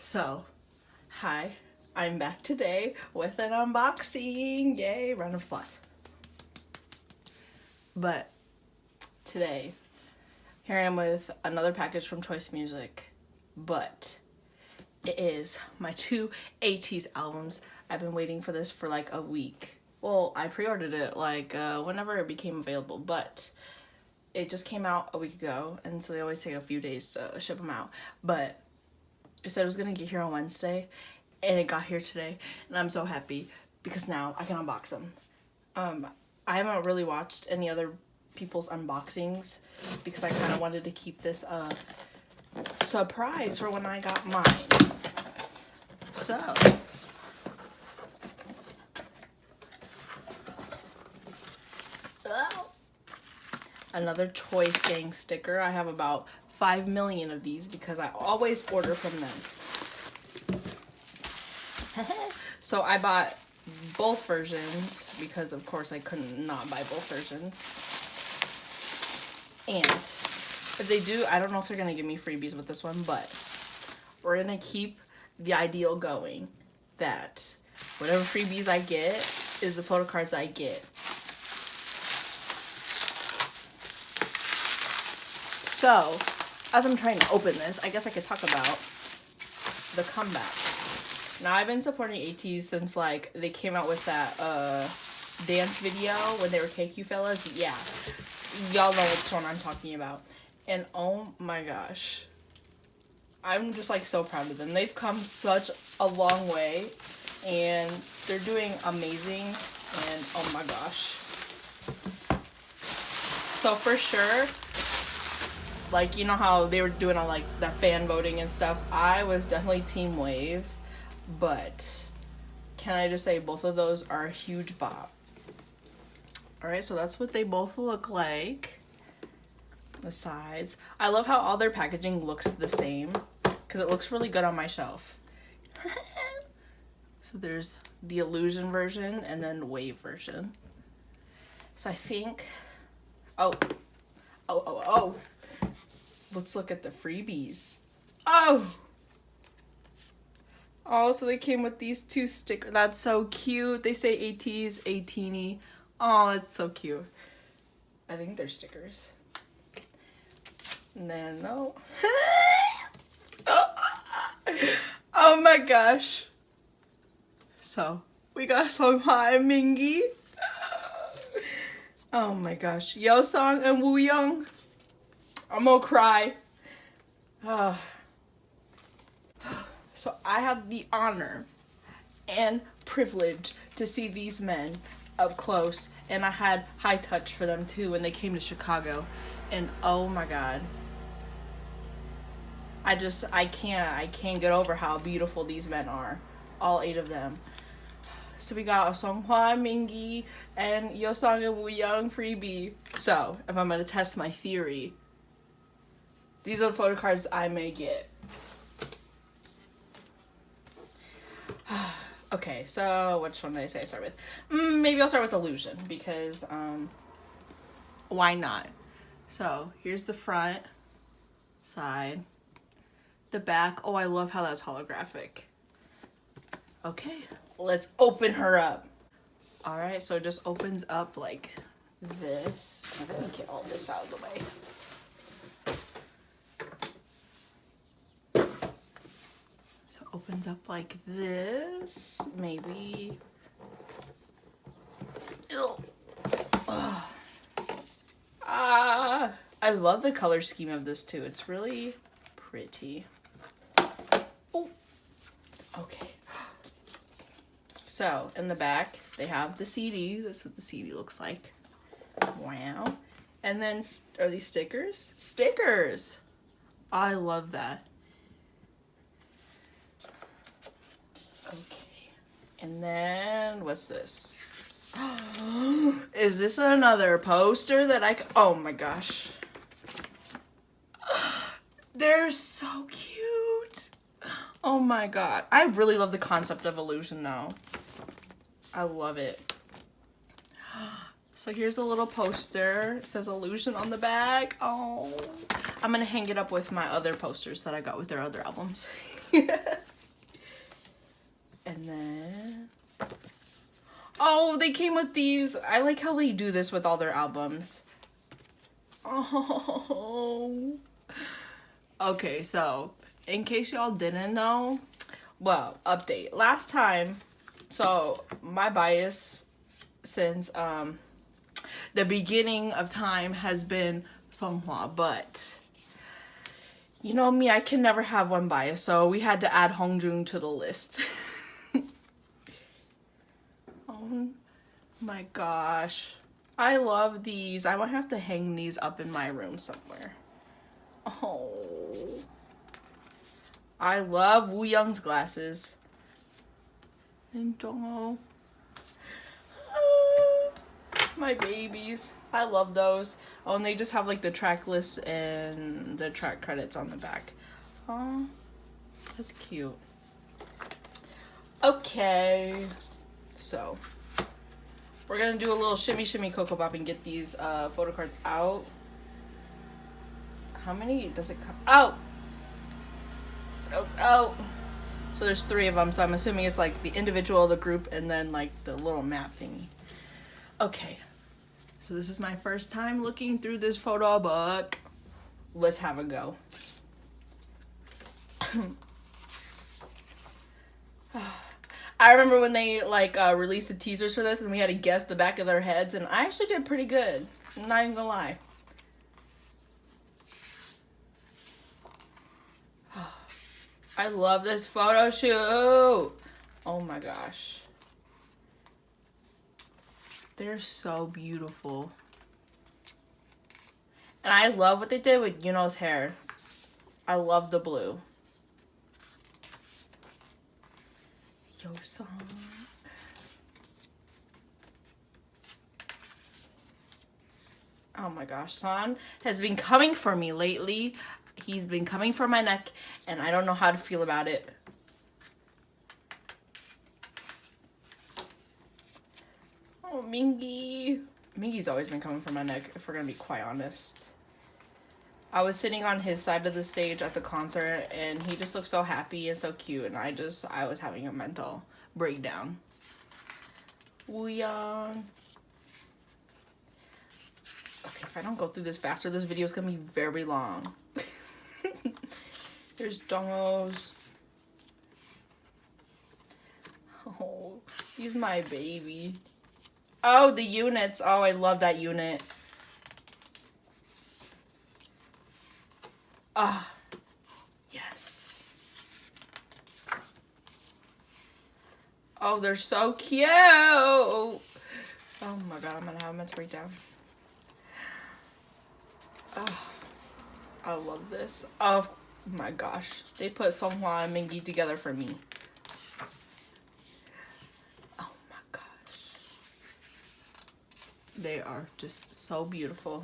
So, hi, I'm back today with an unboxing. Yay, round of applause. But today, here I am with another package from Choice Music, but it is my two ateez albums. I've been waiting for this for like a week. Well, I pre-ordered it like whenever it became available, but it just came out a week ago, and so they always take a few days to ship them out. But it said it was gonna get here on Wednesday, and it got here today, and I'm so happy because now I can unbox them. I haven't really watched any other people's unboxings because I kind of wanted to keep this a surprise for when I got mine. So, another Choice Gang sticker. I have about 5 million of these because I always order from them. So I bought both versions because of course I couldn't not buy both versions. And if they do, I don't know if they're gonna give me freebies with this one, but we're gonna keep the ideal going that whatever freebies I get is the photo cards I get. So, as I'm trying to open this, I guess I could talk about the comeback. Now, I've been supporting ateez since, like, they came out with that dance video when they were KQ fellas. Yeah, y'all know which one I'm talking about. And oh my gosh, I'm just, like, so proud of them. They've come such a long way, and they're doing amazing, and oh my gosh. So, for sure, like, you know how they were doing all, like, that fan voting and stuff? I was definitely Team Wave, but can I just say both of those are a huge bop. Alright, so that's what they both look like. The sides. I love how all their packaging looks the same because it looks really good on my shelf. So there's the Illusion version and then Wave version. So I think... Oh, let's look at the freebies. Oh, so they came with these two stickers. That's so cute. They say ateez, ateeny. Oh, that's so cute. I think they're stickers. And then, no. Oh my gosh. So, we got Songhwa and Mingi. Oh my gosh. Yeosang and Wooyoung. I'm gonna cry. So I have the honor and privilege to see these men up close, and I had high touch for them too when they came to Chicago, and oh my god, I can't get over how beautiful these men are, all 8 of them. So we got Songhwa, Mingi, and Yeosang and Wooyoung freebie. So if I'm gonna test my theory, these are the photo cards I may get. Okay, so which one did I say I start with? Maybe I'll start with Illusion because why not? So here's the front, side, the back. Oh, I love how that's holographic. Okay, let's open her up. All right, so it just opens up like this. I'm gonna get all this out of the way. Opens up like this, maybe. I love the color scheme of this too. It's really pretty. Oh, okay. So in the back, they have the CD. That's what the CD looks like. Wow. And then, are these stickers? Stickers! I love that. Okay, and then what's this? Is this another poster that oh my gosh. They're so cute. Oh my god. I really love the concept of Illusion though. I love it. So here's a little poster. It says Illusion on the back. Oh, I'm gonna hang it up with my other posters that I got with their other albums. And then, oh, they came with these. I like how they do this with all their albums. Oh. Okay, so in case y'all didn't know, well, update. Last time, so my bias since the beginning of time has been Songhwa, but you know me, I can never have one bias, so we had to add Hongjoong to the list. Oh my gosh. I love these. I might have to hang these up in my room somewhere. Oh. I love Woo Young's glasses. And Jongho. My babies. I love those. Oh, and they just have like the track list and the track credits on the back. Oh, that's cute. Okay. So, we're gonna do a little shimmy shimmy Cocoa Pop and get these photo cards out. How many does it come? Oh! Oh! So there's 3 of them, so I'm assuming it's like the individual, the group, and then like the little map thingy. Okay. So this is my first time looking through this photo book. Let's have a go. I remember when they like released the teasers for this and we had to guess the back of their heads, and I actually did pretty good. I'm not even gonna lie. I love this photo shoot. Oh my gosh. They're so beautiful. And I love what they did with Yuno's hair. I love the blue. Yo-song. Oh my gosh, San has been coming for me lately. He's been coming for my neck, and I don't know how to feel about it. Oh, Mingy. Mingy's always been coming for my neck, if we're gonna be quite honest. I was sitting on his side of the stage at the concert, and he just looked so happy and so cute, and I was having a mental breakdown. Wooyoung. Okay, if I don't go through this faster, this video is gonna be very long. Here's Jongho's. Oh, he's my baby. Oh, the units. Oh, I love that unit. Ah, yes. Oh, they're so cute. Oh my god, I'm gonna have a mental breakdown. Oh, I love this. Oh my gosh, they put Songhwa and Mingi together for me. Oh my gosh, they are just so beautiful.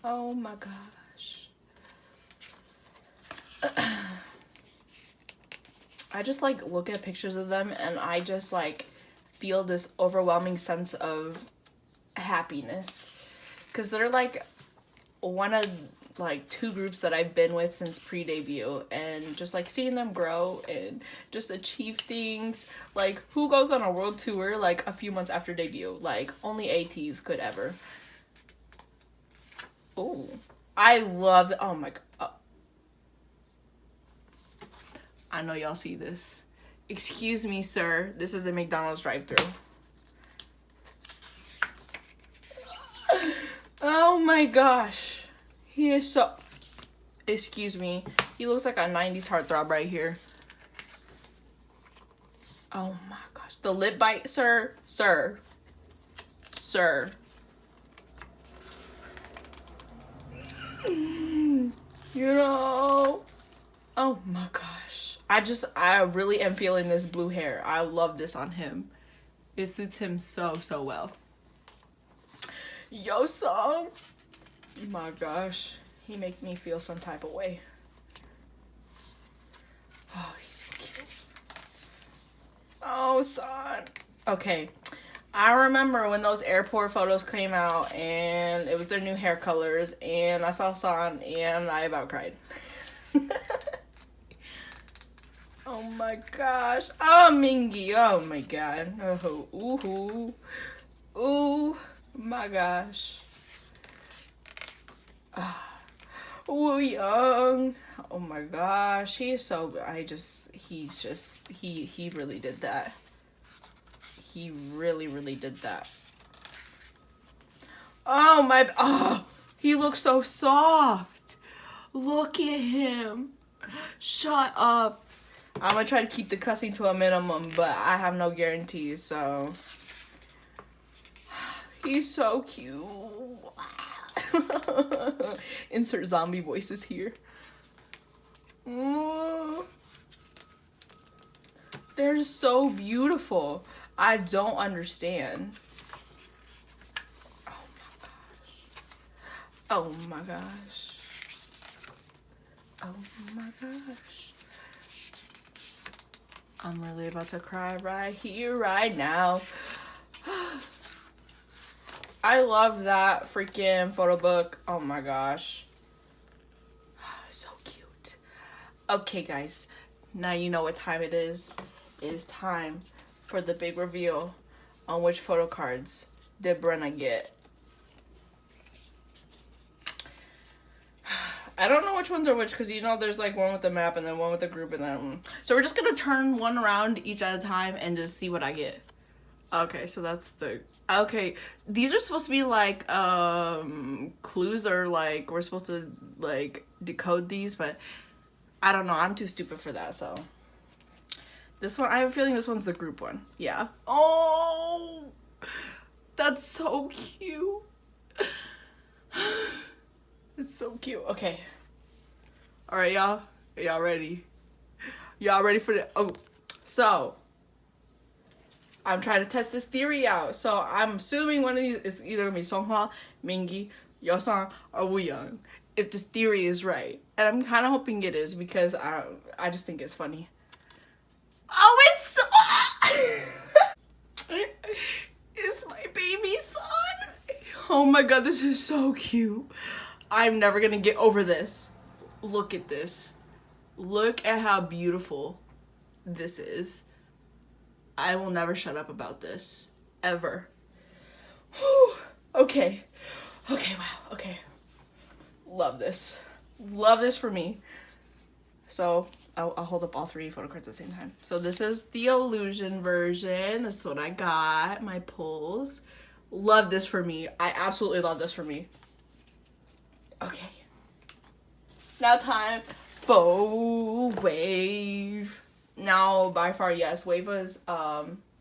Oh my gosh. I just like look at pictures of them and I just like feel this overwhelming sense of happiness, because they're like one of like 2 groups that I've been with since pre-debut, and just like seeing them grow and just achieve things. Like, who goes on a world tour like a few months after debut? Like, only ateez could ever. Oh, I loved, oh my god. I know y'all see this. Excuse me, sir. This is a McDonald's drive-thru. Oh my gosh. He is so... Excuse me. He looks like a 90s heartthrob right here. Oh my gosh. The lip bite, sir. Sir. Sir. You know... Oh my gosh. I really am feeling this blue hair. I love this on him. It suits him so, so well. Yo-song. My gosh. He make me feel some type of way. Oh, he's so cute. Oh, son. Okay. I remember when those airport photos came out and it was their new hair colors, and I saw San and I about cried. Oh my gosh. Oh, Mingy. Oh my god. Oh, ooh. Ooh, my gosh. Woo Young. Oh my gosh. He's so, he really did that. He really did that. Oh my, oh, he looks so soft. Look at him. Shut up. I'm gonna try to keep the cussing to a minimum, but I have no guarantees, so. He's so cute. Insert zombie voices here. They're so beautiful. I don't understand. Oh my gosh. Oh my gosh. I'm really about to cry right here, right now. I love that freaking photo book. Oh my gosh. So cute. Okay, guys. Now you know what time it is. It is time for the big reveal on which photo cards did Brenna get. I don't know which ones are which, because you know there's like one with the map and then one with the group and then so we're just gonna turn one around each at a time and just see what I get. Okay, so that's the okay. These are supposed to be like clues, or like we're supposed to like decode these, but I don't know. I'm too stupid for that, so this one, I have a feeling this one's the group one. Yeah. Oh, that's so cute. It's so cute. Okay. All right, y'all. Y'all ready? Y'all ready for the? Oh, so I'm trying to test this theory out. So I'm assuming one of these is either gonna be Songhwa, Mingi, Yeosang, or Wooyoung. If this theory is right, and I'm kind of hoping it is because I just think it's funny. Oh, it's so. It's my baby son. Oh my god, this is so cute. I'm never gonna get over this. Look at this. Look at how beautiful this is. I will never shut up about this. Ever. Whew. Okay. Okay, wow. Okay. Love this. Love this for me. So, I'll hold up all three photo cards at the same time. So this is the illusion version. This is what I got. My pulls. Love this for me. I absolutely love this for me. Okay. Now time for Wave. Now, by far, yes, Wave was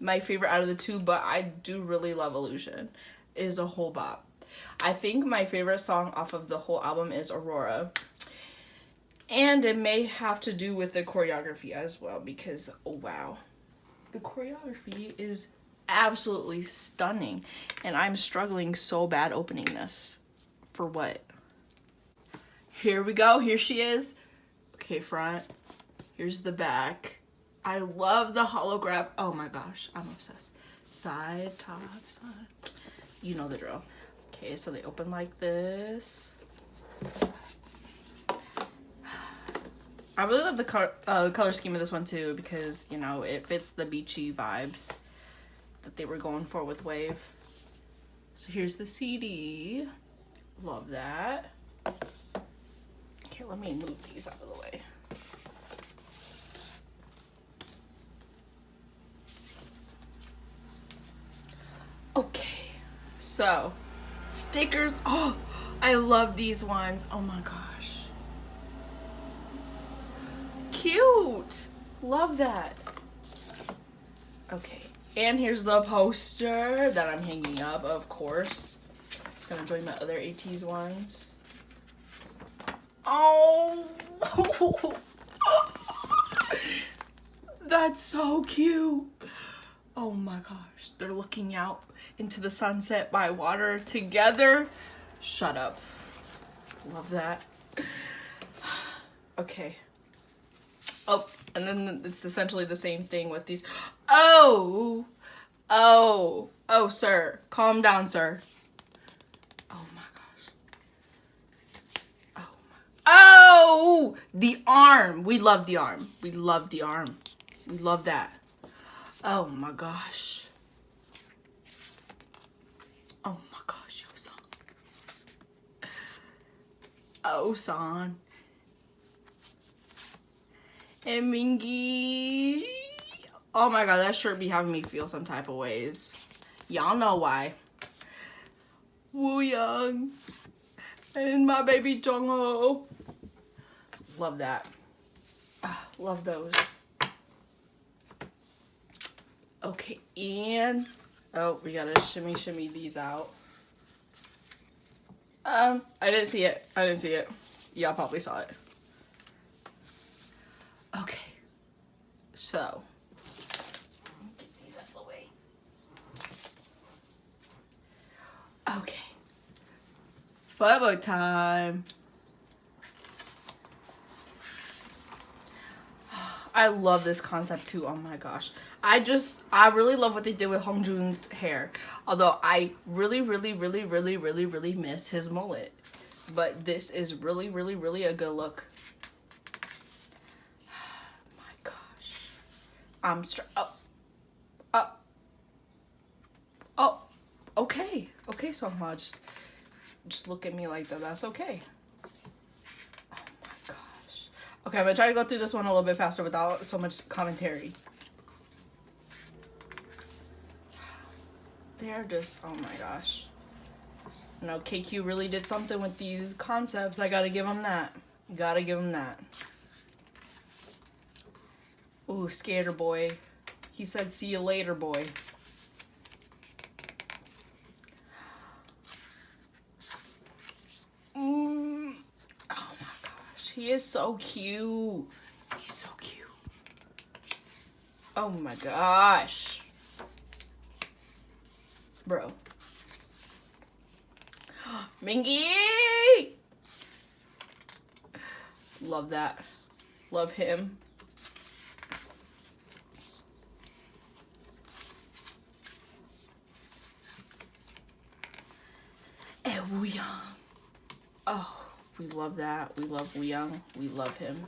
my favorite out of the two, but I do really love Illusion. It is a whole bop. I think my favorite song off of the whole album is Aurora. And it may have to do with the choreography as well, because, oh wow. The choreography is absolutely stunning. And I'm struggling so bad opening this. For what? Here we go. Here she is. Okay, front. Here's the back. I love the holograph. Oh my gosh, I'm obsessed. Side, top, side. You know the drill. Okay, so they open like this. I really love the color scheme of this one too, because, you know, it fits the beachy vibes that they were going for with Wave. So here's the CD. Love that. Here, let me move these out of the way. Okay, so stickers. Oh, I love these ones. Oh my gosh. Cute. Love that. Okay, and here's the poster that I'm hanging up, of course. It's gonna join my other ateez ones. Oh, that's so cute. Oh my gosh, they're looking out into the sunset by water together. Shut up. Love that. Okay. Oh, and then it's essentially the same thing with these. Oh, sir. Calm down, sir. Oh my gosh. Oh Oh, the arm. We love the arm. We love the arm. We love that. Oh my gosh. Oh my gosh, Yo-san. Oh-san. And Mingy. Oh my god, that shirt be having me feel some type of ways. Y'all know why. Woo Young. And my baby Jongho. Love that. Love those. Okay, and oh, we gotta shimmy these out. I didn't see it. I didn't see it. Y'all probably saw it. Okay. So get these out of the way. Okay. Photo time. I love this concept too. Oh my gosh. I really love what they did with Hongjoon's hair. Although I really miss his mullet. But this is really a good look. My gosh. I'm oh. Okay. Okay, Songhwa. Just look at me like that. That's okay. Okay, I'm gonna try to go through this one a little bit faster without so much commentary. They're just, oh my gosh. No, KQ really did something with these concepts. I gotta give them that. Gotta give them that. Ooh, skater boy. He said, see you later, boy. He is so cute. He's so cute. Oh my gosh. Bro. Mingy! Love that. Love him. And Wooyoung. Oh. We love that. We love Wooyoung. We love him.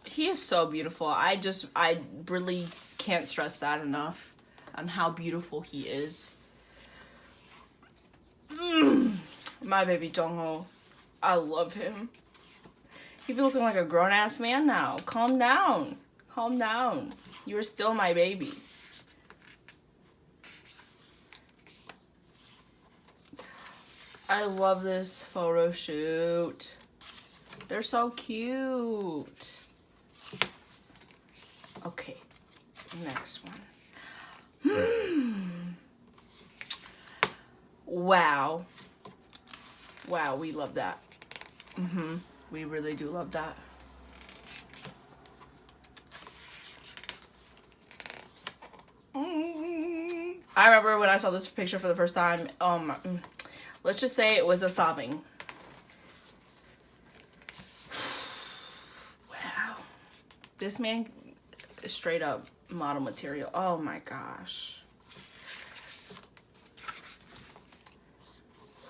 He is so beautiful. I really can't stress that enough on how beautiful he is. My baby Jongho. I love him. He be looking like a grown-ass man now. Calm down. Calm down. You are still my baby. I love this photo shoot. They're so cute. Okay, next one. Wow. Wow, we love that. We really do love that. I remember when I saw this picture for the first time, let's just say it was a sobbing. Wow. This man is straight up model material. Oh my gosh.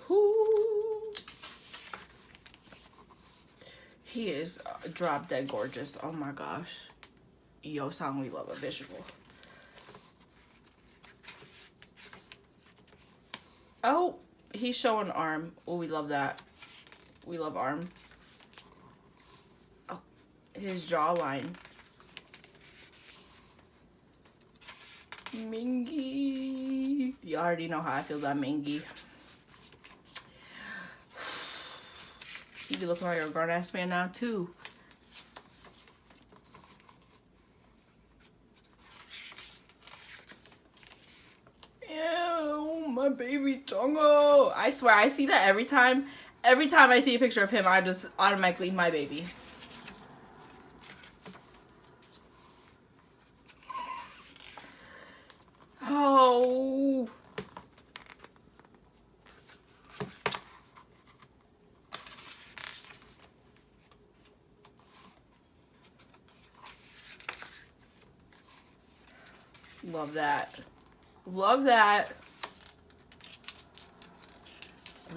Whoo. He is drop dead gorgeous. Oh my gosh. Yo-san, we love a visual. Oh. He's showing arm. Oh, we love that. We love arm. Oh, his jawline. Mingy. You already know how I feel about Mingy. You be looking like a grown-ass man now, too. My baby Jongho. I swear, I see that every time I see a picture of him, I just automatically, my baby. Oh. Love that. Love that.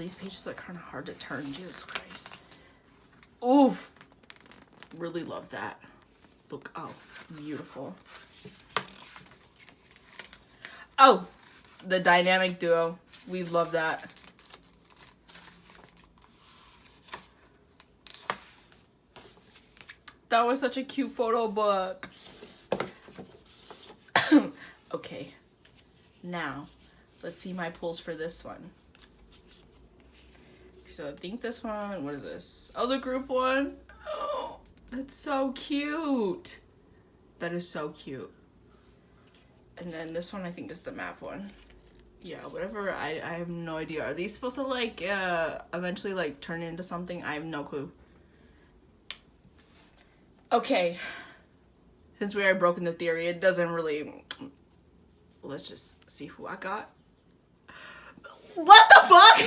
these pages are kind of hard to turn. Jesus Christ. Oof. Really love that. Look, oh, beautiful. Oh, the dynamic duo. We love that. That was such a cute photo book. Okay. Now, let's see my pulls for this one. So I think this one, what is this? Oh, the group one. Oh, that's so cute. That is so cute. And then this one I think is the map one. Yeah, whatever. I have no idea. Are these supposed to like eventually like turn into something? I have no clue. Okay. Since we already broken the theory, it doesn't really... Let's just see who I got. What the fuck?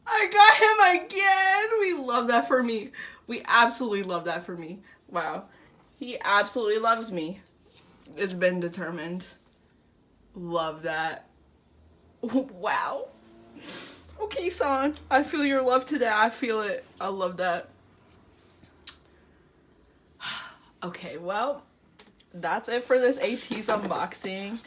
I got him again. We love that for me. We absolutely love that for me. Wow. He absolutely loves me. It's been determined. Love that. Wow. Okay, son. I feel your love today. I feel it. I love that. Okay, well, that's it for this ateez unboxing.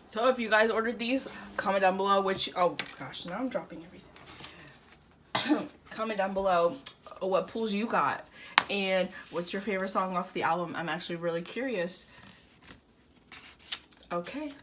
So if you guys ordered these, comment down below which... Oh, gosh, now I'm dropping everything. Comment down below what pulls you got. And what's your favorite song off the album? I'm actually really curious. Okay.